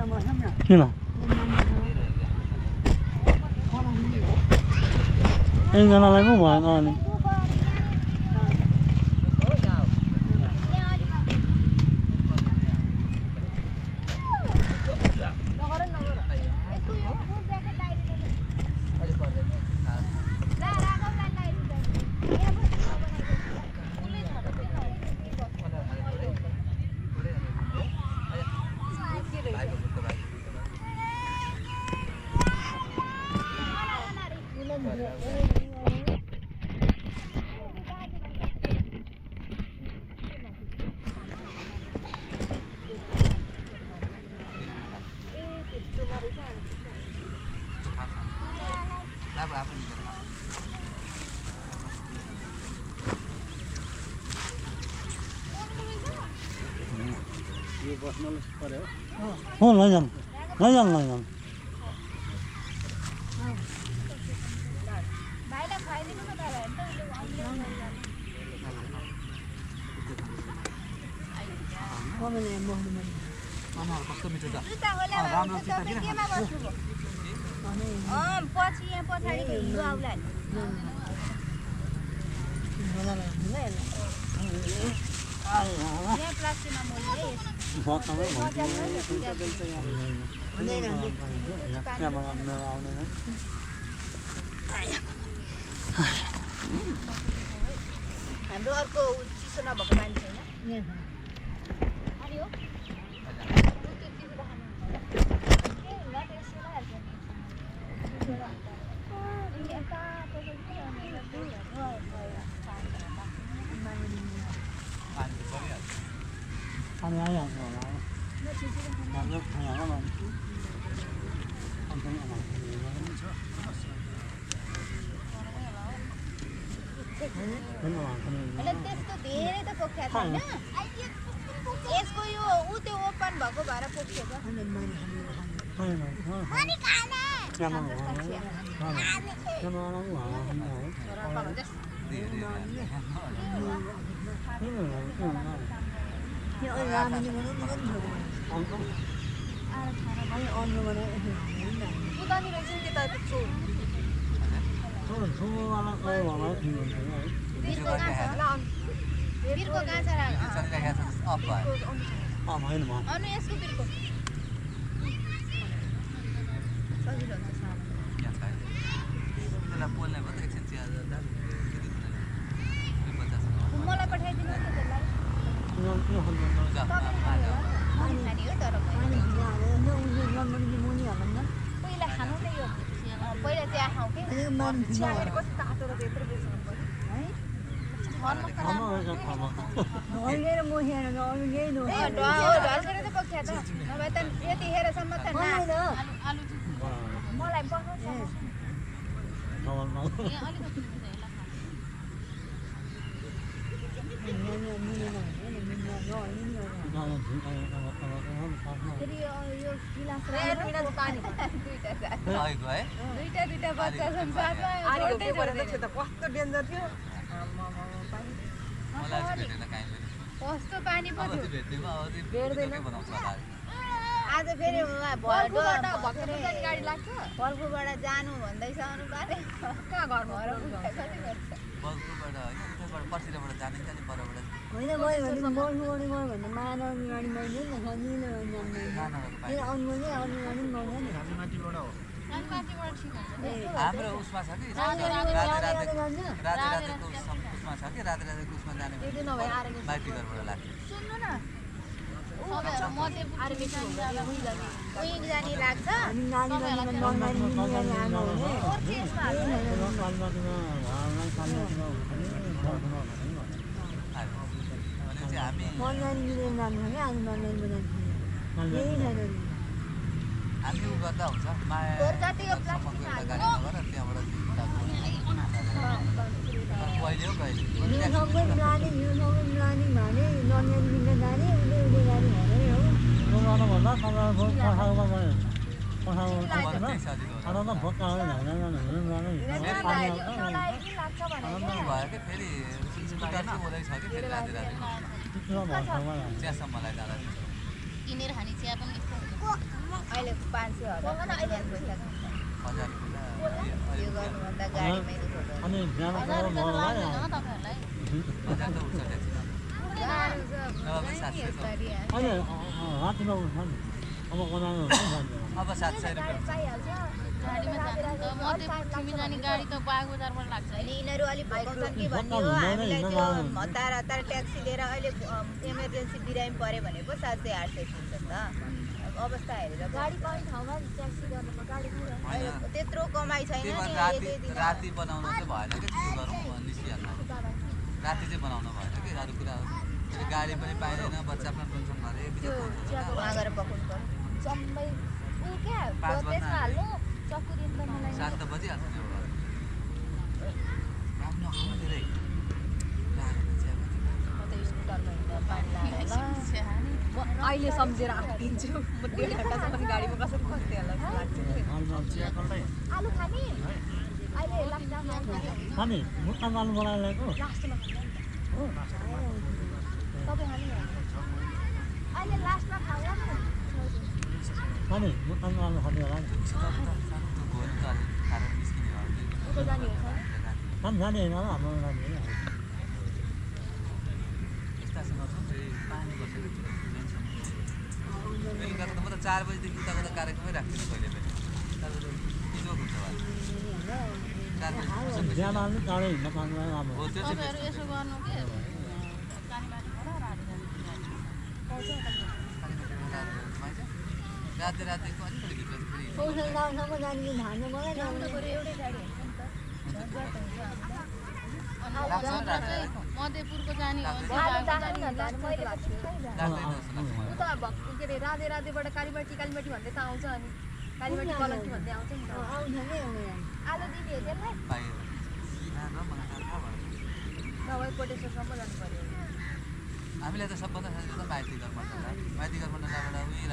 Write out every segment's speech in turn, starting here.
किन एकजनालाई पो भएन अनि हो लैजाउँ पछि यहाँ पछाडि हिँड्नु आउला यहाँ प्लास्टिकमा मोल्ने हाम्रो अर्को चिसो नभएको मान्छे होइन अनि आइहाल्छ होला त्यस्तो धेरै त पोख्या छैन यसको यो उ त्यो ओपन भएको भएर पोखेको मलाई पठाइदिनु पहिला खानु नै यो पहिला चिया खाऊ कि यतिखेरसम्म त मलाई दुईटा बच्चा छन् कस्तो डेन्जर थियो कस्तो पानी पो आज फेरि बल्कुबाट जानु भन्दैछ अनु पारे कहाँ घरमा होइन गयो भने बल्कुबाट गयो भने मानव गाडी मैले हाम्रो उसमा छ कि रातेको उसमा छ कि रातेको उसमा जाने माइती घरबाट लाग्छ सुन्नु न जाने लाग्छ हामी उ गर्दा हुन्छ माया कहिले हो कहिले किनेर खाने चिया पनि 500 होला पैसा खान्छ 1000 रुपैयाँ यो गर्नुभन्दा गाडीमै दुःख अनि बिहान हजार त रुपियाँ त मलाई लाग्दैन तपाईँहरूलाई 1000 त उच्च ट्याक्सी गाह्रो छ नभए पनि 700 यसरी अनि रातिमा उठ्छ नि अब बनाउनु हुन्छ नि अब 700 रुपैयाँ पाइहाल्छ गाडीमा जानु त मध्यपुर छिमी जाने गाडी त बागबजारबाट लाग्छ अनि यिनीहरू अलिक भगाउँछन् कि भन्ने हो हामीलाई त्यो हतार हतार ट्याक्सी लिएर अहिले इमर्जेन्सी बिरामी पऱ्यो भने पो 700 800 तिर्छ नि त अवस्था हेरेर गाडी पाउने ठाउँमा ट्याक्सी गर्नुको गाडी त्यत्रो कमाइ छैन त्यही नि भएर राति बनाउनु चाहिँ भएन कि त्यो गरौँ निस्किहाल्नु राति चाहिँ बनाउनु भएन कि अरू कुरा गाडी पनि पाइँदैन बच्चा पनि टेन्सन भएर वहाँ गएर पकाउनु पर्यो जम्मै ऊ क्या त्यसमा हाल्नु चक्कुरी त मलाई 7 बजिहाल्छ नि एउटा राम्रो खानु धेरै म त स्कुटरमा हिँड्दा पानी लाग्यो अहिले सम्झेर आइदिन्छु म 1.5 घन्टासम्म गाडीमा कसरी बस्थे होला जस्तो लाग्छ आलु खाने अहिले लास्टमा खाने मुखमा आलु बनाएर ल्याएको लास्टमा हो तपाईँ खाने अहिले लास्टमा खाऊँ खाने मुखमा आलु खाने होला नि उता जाने हो खान जाने होइन होला हाम्रो जाने होइन बेलुका त म त 4 बजीदेखि उताको त कार्यक्रमै राख्दिनँ कहिले पनि बिजोग हुन्छ होला 4 बजी बिहान अलिक टाढो हिँड्न पाउनु राम्रो हो त्यो चाहिँ तपाईँहरू यसो गर्नु के कालीमाटीबाट राति रातिको अलिकति भित्र फेरि कौशल गाउँसम्म जाने कि धान मलाई जानु पऱ्यो एउटै गाडी मध्यपुरको जाने हो उता भक्कु के अरे राधे राधेबाट कालीमाटी कालीमाटी भन्दै त आउँछ अनि कालीमाटी कलङ्की भन्दै आउँछ नि त आलु दिने हो त्यसलाई नभए कोटेश्वरसम्म जानु पऱ्यो हामीलाई त सबभन्दा सजिलो त माइती घरमा माइती घरमा नजाबाट उही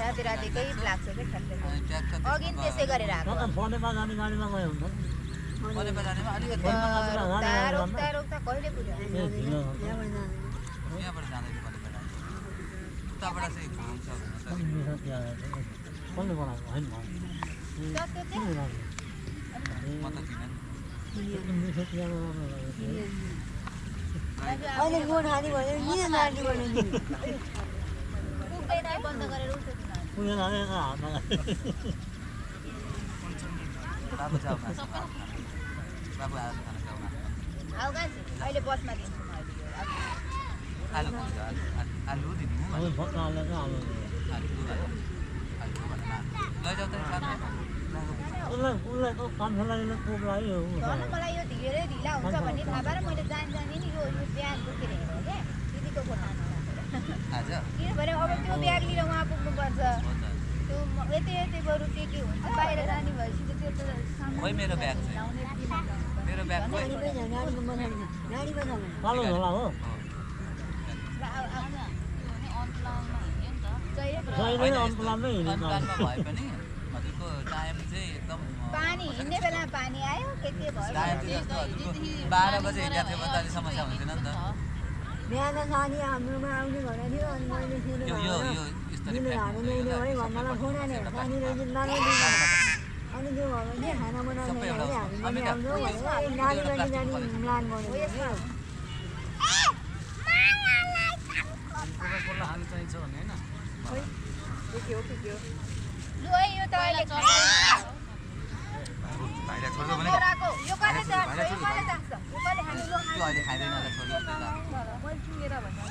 राति रातिकै लाग्छ क्या ठ्याक्कै ट्याक्क अघि नि त्यसै गरेर आएको फलेमा जाने गाडीमा गयो हुन्छ परेमा जानेमा अलिकति रोक्दा रोक्दा कहिले पुग्यो यहाँबाट जाँदैन परेमा उताबाट चाहिँ घुम्छ कसले बनाएको होइन म त किन अहिले गोड खाने भयो किन मार्ने भने पुग्दैन बन्द गरेर उठ्यो पुगेन भने हातमा बाबु जाऊ बाबु आलु खाना जाऊ आऊ गान्छे अहिले बसमा दिन्छु म अहिले आलु आलु दिनु अब भक्का हालेर आलु लैजाऊ त उसलाई कान्छोलाई कोप लाग्यो झन् मलाई यो धेरै ढिला हुन्छ भन्ने थाहा पाएर मैले जाने नि यो ब्याग बोकेर हेरेँ क्या दिदीको फोटो आज किनभने अब त्यो ब्याग लिएर उहाँ पुग्नुपर्छ त्यो यतै यतै बरु के हुन्छ बाहिर जाने भएपछि त त्यो त खोइ मेरो ब्याग चाहिँ मेरो ब्याग खोइ कालो झोला हो जहिले अन्तलामै हिँड्नु भए पनि हजुरको टाइम चाहिँ एकदम पानी हिँड्ने बेलामा पानी आयो के भयो टाइम चाहिँ जस्तो हजुरको 12 बजे हिँडेको थियो भने त अलिक समस्या हुन्थेन नि त बिहान सानी हाम्रोमा आउने भनेको थियो अनि मैले यो स्तरी अनि त्यो भयो भने खाना बनाउने हामी आउँछौँ नानी बनी जाने प्लान गर्नु चाहिन्छ भन्ने होइन लु है यो त अहिले भाइलाई छोड्यो भने यो कहिले जान्छ यो कहिले जान्छ यो कहिले हामी लो त्यो अहिले खाइदैन होला छोड्यो मैले चुनेर भन्नु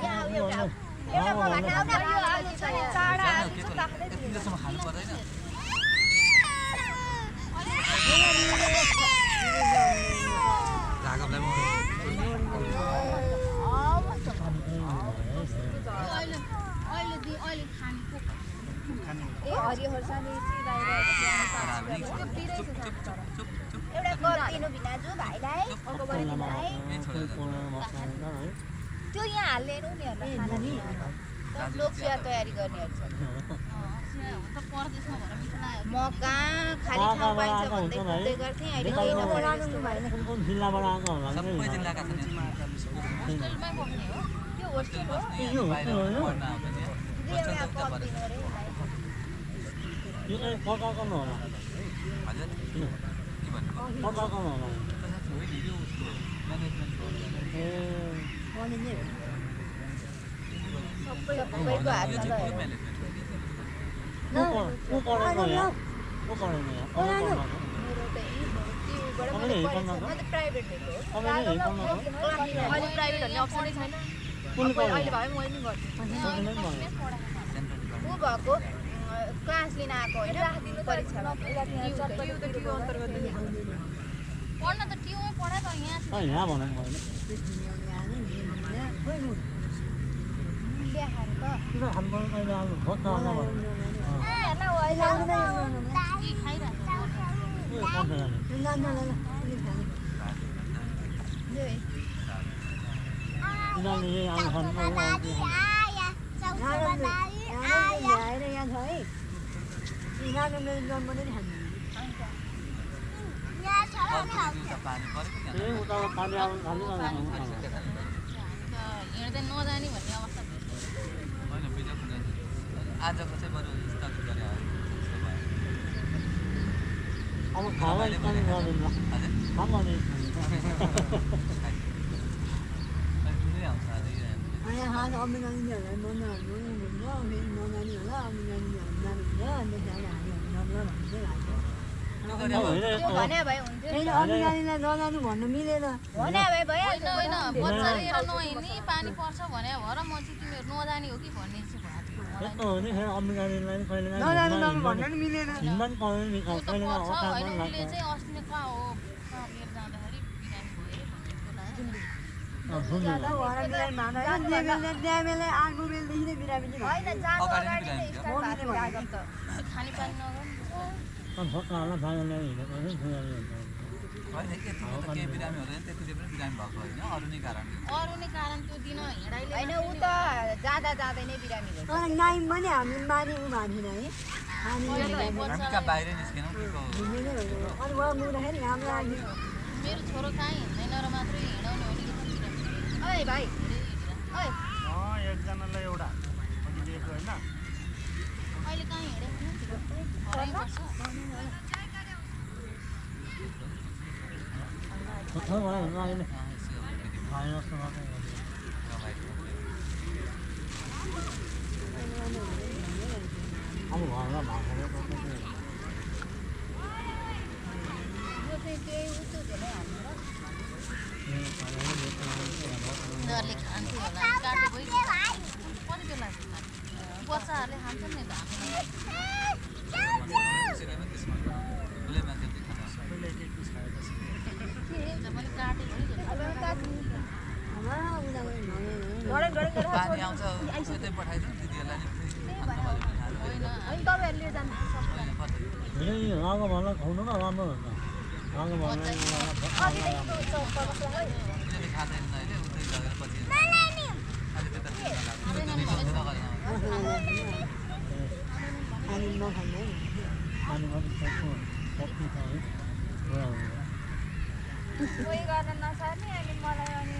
यहाँ एउटा पकाउन आउँदा यो आलु चाहिँ चाडा यतिसम्म खानु पर्दैन अहिले खानेको ए हरियो खोर्सानी एउटा गरिदिनु भिनाजु भाइलाई त्यो यहाँ हाल्ने उनीहरूलाई खाना लोकसेवा तयारी गर्नेहरू छ म कहाँ खाली ठाउँ पाइन्छ भन्दै खोज्दै गर्थेँ अहिले केही नपरेको भएन कुन जिल्लाबाट आएको होला सबै जिल्लाका छन् होस्टेलमै बस्ने हो त्यो होस्टेल हो बाहिर पढ्न आउँदैन यहाँ कप दिनु रे यो चाहिँ पकाउनु होला हजुर के भन्नु पकाउनु होला होइन यो उसको म्यानेजमेन्ट ए सबैको हातमा त को पढाउनु यहाँ को पढाउनु यहाँ मेरो त त्योबाट मैले पढेको म त प्राइभेट दिएको हो अहिले प्राइभेट भन्ने अप्सनै छैन अहिले भए मैले नि गर्छु ऊ भएको क्लास लिन आएको होइन परीक्षामा पढ्न त ट्युमै पढायो तर यहाँ यहाँ भनेको होइन देखाएर त किन हाम्रो अहिले आउनु भोट आउनु के खाइरहेको यिनीहरूले यही आउनु पानी परेको ए उता पानी आउनु थाल्यो हिँड्दै नजाने भन्ने अवस्था होइन भिडियो आजको चाहिँ बरु स्थगित गरे अब खाना गर्दैन खाना नि भने भए हुन्थ्यो भन्नु मिलेन भने भए भइहाल्छ होइन बच्चा लिएर नहिँड्ने पानी पर्छ भने भएर म चाहिँ तिमीहरू नजाने हो कि भन्ने चाहिँ यस्तो हो नि फेरि अम्बिकारीलाई नि कहिले मिलेन हिँड्न नि पाउँदैन नि ऊ त कहिले पर्छ अचार होइन पनि उसले लाग्छ चाहिँ अस्ति नै कहाँ हो कहाँ लिएर जाँदाखेरि बिरामी भयो होइन जानु अगाडि नै स्टार्ट भएको त खानेपानी नगर्नु भोटहरूलाई भागले हिँडेको नि फुगाले हुन्छ होइन यतिको त केही बिरामी हुँदैन त्यतिले पनि बिरामी भएको होइन अरू नै कारण अरू नै कारण त्यो दिन हिँडाइले होइन ऊ त जाँदा जाँदै नै बिरामी भयो कहाँ बाहिरै निस्केनौँ मेरो छोरो कहाँ हिँड्दैन र मात्रै हिँडाउने हो नि ओइ भाइ ओइ एकजनालाई एउटा अघि दिएको होइन अहिले कहाँ हिँडेको घरै बस्छ थोर भयो हिँड्नु अहिले भाइ जस्तो मात्रै अब घरमा भाषाले यो चाहिँ केही उच्च हुँदैन हाम्रो उनीहरूले खान्थ्यो होला काटे गयो कति बेला लाग्छ बच्चाहरूले खान्छन् नि त उसले मान्छे खान्छ सबैले एक एक पिस खाएको छ मैले काटेको पानी आउँछ यतै पठाइदिउँ दिदीहरूलाई होइन अनि तपाईँहरूले जानु फेरि रागो भन्दा खुवाउनु न राम्रो हुन्छ रागो भन्दा उसले खाँदैन अहिले उतै लगेर पछि अहिले त्यता पानी पनि सक्छु सक्छु छ है कोही गर्न नसक्ने अनि मलाई अनि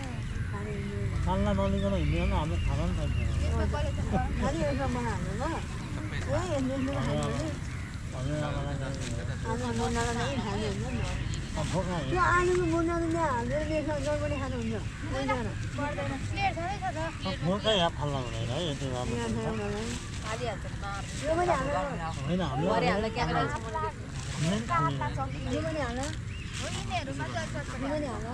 खाना नलिकन हिँड्दैन हाम्रो खाना पनि त्यस्तो कलेक्सन त्यो आलुको मुनाले हालेर बेच्न पनि खानुहुन्छ पर्दैन प्लेट छँदै छ त भोकै यहाँ फाल्नु हुँदैन है यति राम्रो हालिहाल्छ यो पनि हाल होइन हाम्रो क्यामेरा यो पनि हाल हो यिनीहरूमा चाहिँ यो पनि हाल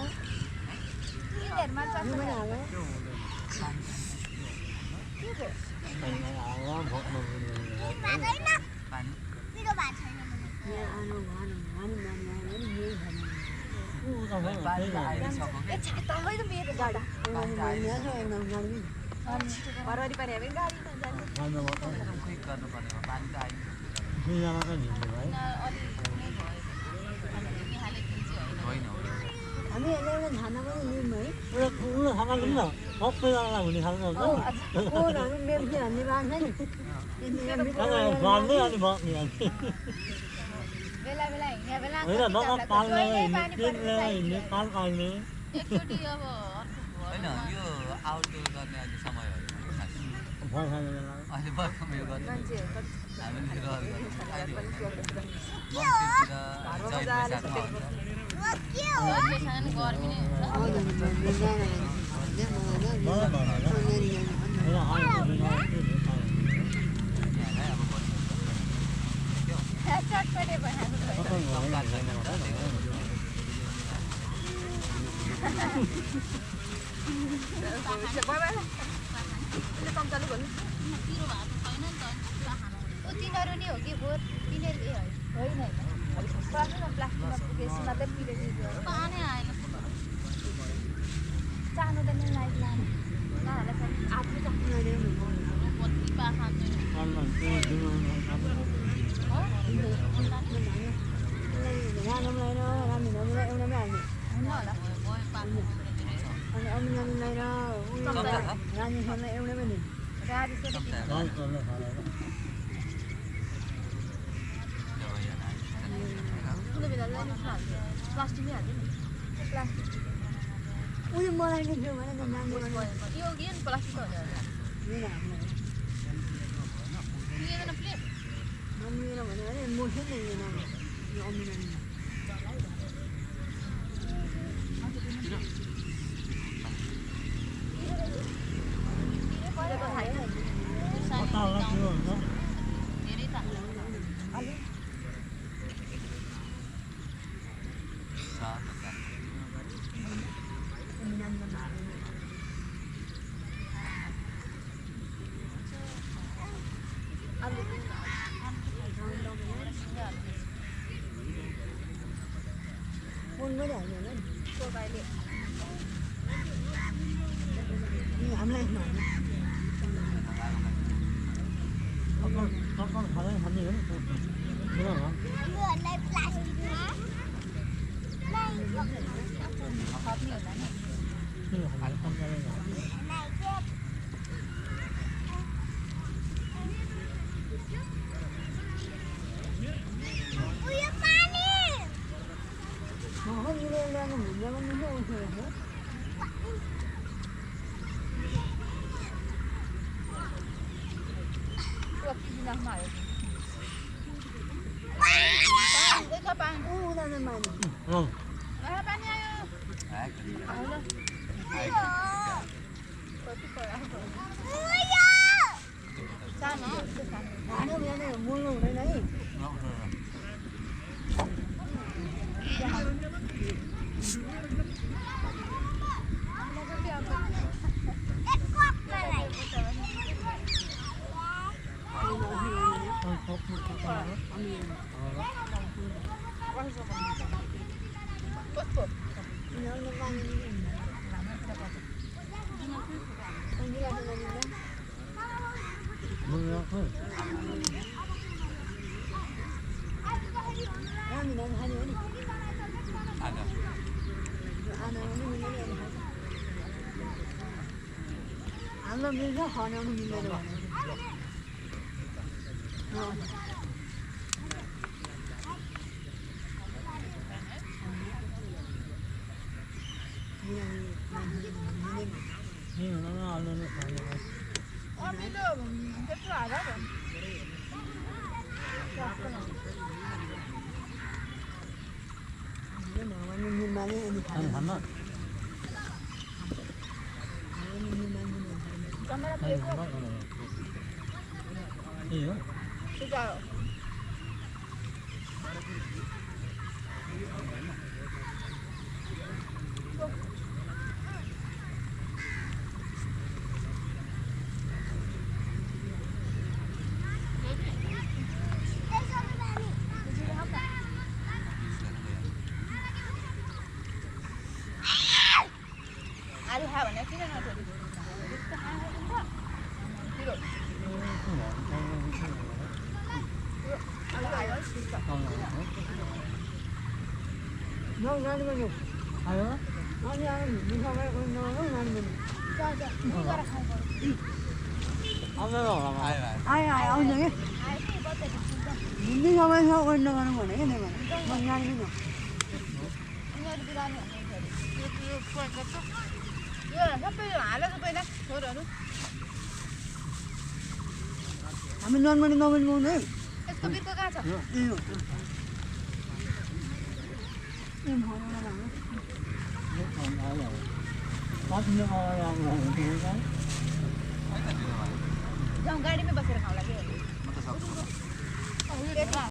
यिनीहरूमा चाहिँ यो पनि हाल भोक पानी यहाँ आनु भानु यही पानी त आइसक्यो कि तपाईँ त मेरो गाडा वरिपरि हामी गाडी क्विक गर्नुपर्ने हो पानी त आइसक्यो दुईजनाकै हिँड्नु है होइन हामी एउटा खाना पनि लिउँ है उसले खाना लिउँ न सबैजनालाई हुने खालको हुन्छ कोनहरू मेम्सी भन्ने बान्छ नि बाँध्दै अनि बस्ने बेला बेला हिँड्ने बेला होइन दबाब पाल्ने हिँड्ने पिर्ने हिँड्ने पाल काट्ने एकचोटि अब होइन यो आउटडोर गर्ने अहिले समय हो खास फल खाने बेला अहिले बर्खामा यो गर्नु मान्छेहरू कति हामीले रहर गर्नु अहिले पनि स्वेटर मङ्सिरतिर घरमा चैत मजाले वैशाखमा हुन्छ गर्मी नै हुन्छ यहाँलाई अब बस्नु चटपटे बनाएको चम्चाले भन्नु पिरो भएको छैन नि त तिनीहरू नि हो कि फोहोर तिनीहरू होइन प्लास्टिकमा पुगेपछि मात्रै पिरेको पानी आएन चाहनु त नि लाइट लानु आफू चाख्नु लाँदैन बत्ती पा खाँदैन राम्रोलाई र राम्रोलाई एउटामै हाल्ने हुन्न होला गयो पाक्नु अनि अमिनामीलाई र रानीहरूलाई एउटामै दिने कुनै बेला प्लास्टिकमै हाल्छ नि उयो मलाई नै थियो भने त नानी यो के नि प्लास्टिक हो लिएर लिएन प्लेट नमिएर भन्यो भने मोसो नै यो नानी यो अमिनामीमा धेरै त फोन पनि हाल्नु होला नि सोकाइले हामीलाई यसमा हाल्नु खाँदै खाने हो नि थप्ने होला नि ल्याउनु भुल्यो भने चाहिँ उठ्नु रहेछ उनीहरू माने पानी आयो हाल्नु बिहान बोल्नु हुँदैन है हाम्रो मिल्छ खनाउनु मिल्दैन भने आलु खा भने किन नछोडी आयो आयो आउँछ कि हिन्दी समयमा ओइन नगर्नु भने क्या त्यही भएर जान्दिनँ यो सबै हालेको पहिला छोरहरू हामी नर्मली नमिल्नु यसको बिर्को कहाँ छ जाउँ गाडीमै बसेर खाउँला कि म त सक्छु